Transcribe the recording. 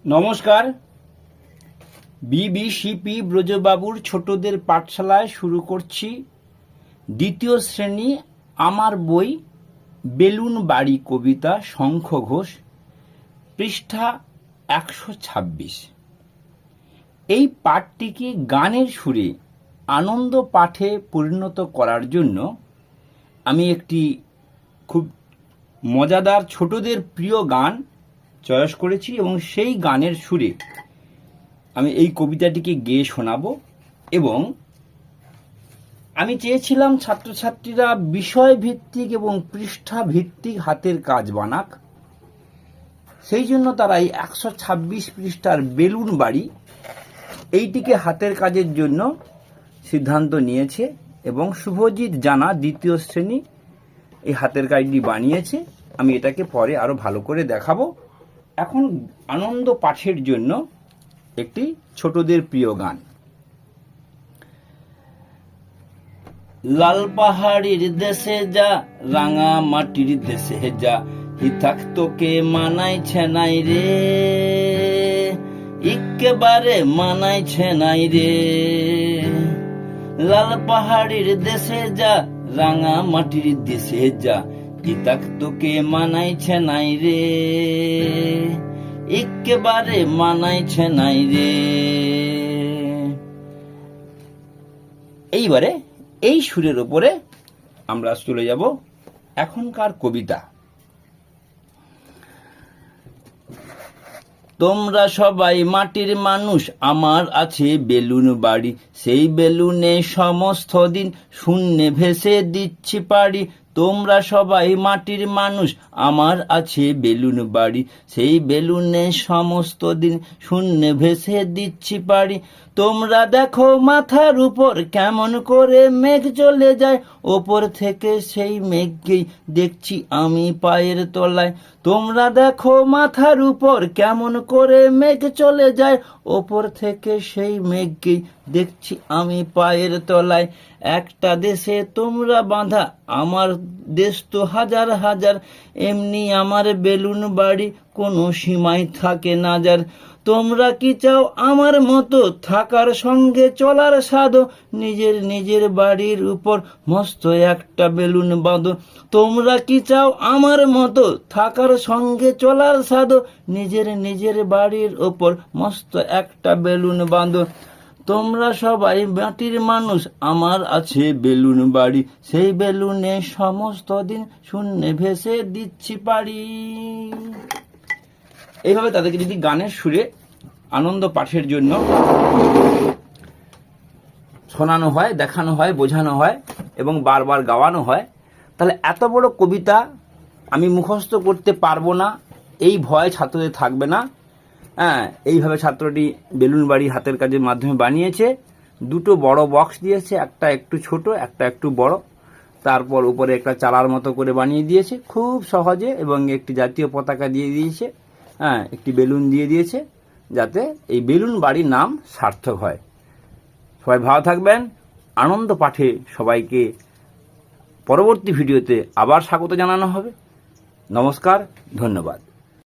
নমস্কার। বিবিসিপি ব্রজবাবুর ছোটদের পাঠশালায় শুরু করছি দ্বিতীয় শ্রেণী আমার বই বেলুন বাড়ি কবিতা শঙ্খ ঘোষ, পৃষ্ঠা 126। এই পাঠটিকে গানের সুরে আনন্দ পাঠে পরিণত করার জন্য আমি একটি খুব মজাদার ছোটদের প্রিয় গান চয়েস করেছি এবং সেই গানের সুরে আমি এই কবিতাটিকে গেয়ে শোনাবো। এবং আমি চেয়েছিলাম ছাত্রছাত্রীরা বিষয় ভিত্তিক এবং পৃষ্ঠা ভিত্তিক হাতের কাজ বানাক। সেই জন্য তারা এই 126 পৃষ্ঠার বেলুন বাড়ি এইটিকে হাতের কাজের জন্য সিদ্ধান্ত নিয়েছে এবং শুভজিৎ জানা দ্বিতীয় শ্রেণী এই হাতের কাজটি বানিয়েছে। আমি এটাকে পরে আরো ভালো করে দেখাবো। এখন আনন্দ পাঠের জন্য একটি ছোটদের প্রিয় গান। লাল পাহাড়ির দেশে যা, রাঙা মাটির দেশে যা, হিতাক তোকে মানাইছে নাই রে, একেবারে মানাইছে নাই রে। লাল পাহাড়ির দেশে যা, রাঙা মাটির দেশে যা, হিতাক তোকে মানাইছে নাই রে, একেবারে মানাইছে নাই রে। এইবারে এই সুরের উপরে আমরা চলে যাব এখনকার কবিতা। তোমরা সবাই মাটির মানুষ, আমার আছে বেলুন বাড়ি, সেই বেলুনে সমস্ত দিন শূন্যে ভেসে দিচ্ছি পারি। তোমরা সবাই মাটির মানুষ, আমার আছে বেলুন বাড়ি, সেই বেলুনে সমস্ত দিন শূন্যে ভেসে দিচ্ছি পারি। তোমরা দেখো মাথার উপর কেমন করে মেঘ চলে যায়, ওপর থেকে সেই মেঘকেই দেখছি আমি পায়ের তলায়। তোমরা দেখো মাথার উপর কেমন করে মেঘ চলে যায়, ওপর থেকে সেই মেঘকেই দেখছি আমি পায়ের তলায়। একটা দেশে তোমরা বাঁধা, আমার দেশ তো হাজার হাজার, এমনি আমার বেলুন বাড়ি কোনো সীমায় থাকে না যার। তোমরা কি চাও আমার মতো থাকার সঙ্গে চলার স্বাদ, নিজের নিজের বাড়ির উপর মস্ত একটা বেলুন বাঁধো। তোমরা কি চাও আমার মতো থাকার সঙ্গে চলার স্বাদ, নিজের নিজের বাড়ির উপর মস্ত একটা বেলুন বাঁধো। তোমরা সবাই মাটির মানুষ, আমার আছে বেলুন বাড়ি, সেই বেলুনে সমস্ত দিন শূন্যে ভেসে দিচ্ছি পারি। এইভাবে তাদেরকে যদি গানের সুরে আনন্দ পাঠের জন্য শোনানো হয়, দেখানো হয়, বোঝানো হয় এবং বারবার গাওয়ানো হয়, তাহলে এত বড় কবিতা আমি মুখস্থ করতে পারবো না, এই ভয় ছাত্রদের থাকবে না। এইভাবে ছাত্রটি বেলুন বাড়ি হাতের কাজের মাধ্যমে বানিয়েছে। দুটো বড় বক্স দিয়েছে, একটা একটু ছোট, একটা একটু বড়। তারপর উপরে একটা চালার মতো করে বানিয়ে দিয়েছে খুব সহজে, এবং একটি জাতীয় পতাকা দিয়ে দিয়েছে, একটি বেলুন দিয়ে দিয়েছে, যাতে এই বেলুন বাড়ির নাম সার্থক হয়। সবাই ভালো থাকবেন। আনন্দ পাঠে সবাইকে পরবর্তী ভিডিওতে আবার স্বাগত জানানো হবে। নমস্কার, ধন্যবাদ।